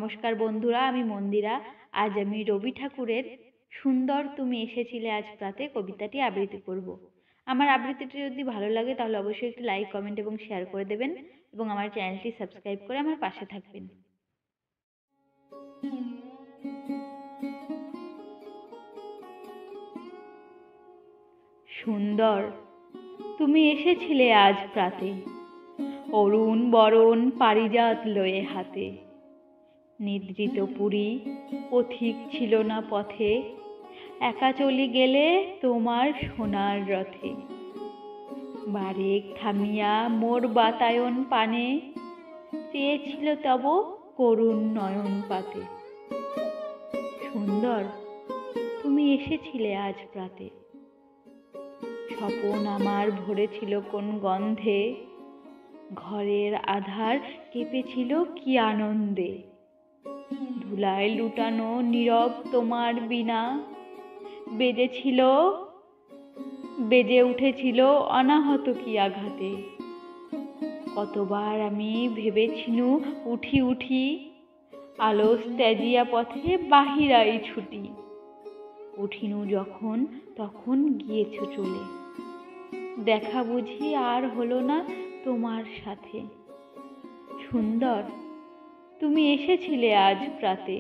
নমস্কার বন্ধুরা, আমি মন্দিরা। আজ আমি রবি ঠাকুরের সুন্দর তুমি এসেছিলে আজ প্রাতে কবিতাটি আবৃত্তি করব। আমার আবৃত্তিটি যদি ভালো লাগে তাহলে অবশ্যই একটি লাইক, কমেন্ট এবং শেয়ার করে দেবেন এবং আমার চ্যানেলটি সাবস্ক্রাইব করে আমার পাশে থাকবেন। সুন্দর তুমি এসেছিলে আজ প্রাতে, অরুণ বরণ পারিজাত লয়ে হাতে। নিদ্রিত পুরী পথিক ছিল না পথে, একা চলি গেলে তোমার সোনার রথে। বারেক থামিয়া মোর বাতায়ন পানে, চেয়েছিল তব করুণ নয়ন পাতে। সুন্দর তুমি এসেছিলে আজ প্রাতে, স্বপন আমার ভরেছিল কোন গন্ধে, ঘরের আধার কেঁপেছিল কি আনন্দে। ধুলায় লুটানো নীরব তোমার বীণা, বেজে উঠেছিল অনাহত কি আঘাতে। কতবার আমি ভেবেছিনু উঠি উঠি, আলস ত্যাজিয়া পথে বাহিরাই ছুটি। উঠিনু যখন তখন গিয়েছ চলে, দেখা বুঝি আর হলো না তোমার সাথে। সুন্দর তুমি এসেছিলে আজ প্রাতে।